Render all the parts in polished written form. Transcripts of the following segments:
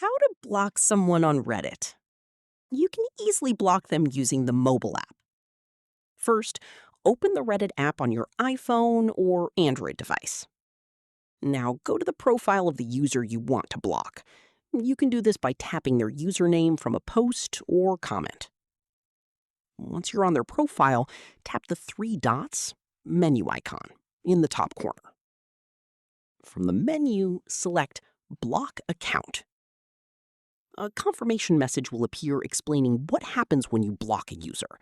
How to block someone on Reddit. You can easily block them using the mobile app. First, open the Reddit app on your iPhone or Android device. Now, go to the profile of the user you want to block. You can do this by tapping their username from a post or comment. Once you're on their profile, tap the three dots menu icon in the top corner. From the menu, select Block Account. A confirmation message will appear explaining what happens when you block a user.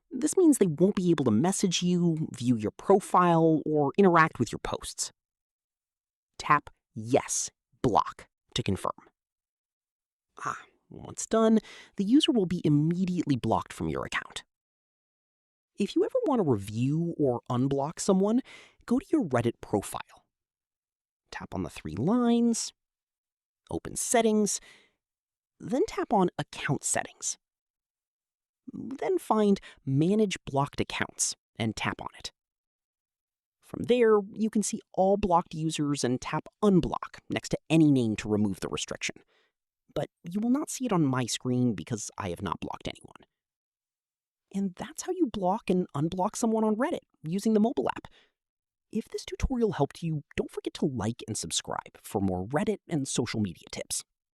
This means they won't be able to message you, view your profile, or interact with your posts. Tap Yes, Block to confirm. Once done, the user will be immediately blocked from your account. If you ever want to review or unblock someone, go to your Reddit profile. Tap on the three lines, open Settings, then tap on Account Settings. Then find Manage Blocked Accounts and tap on it. From there, you can see all blocked users and tap Unblock next to any name to remove the restriction. But you will not see it on my screen because I have not blocked anyone. And that's how you block and unblock someone on Reddit using the mobile app. If this tutorial helped you, don't forget to like and subscribe for more Reddit and social media tips.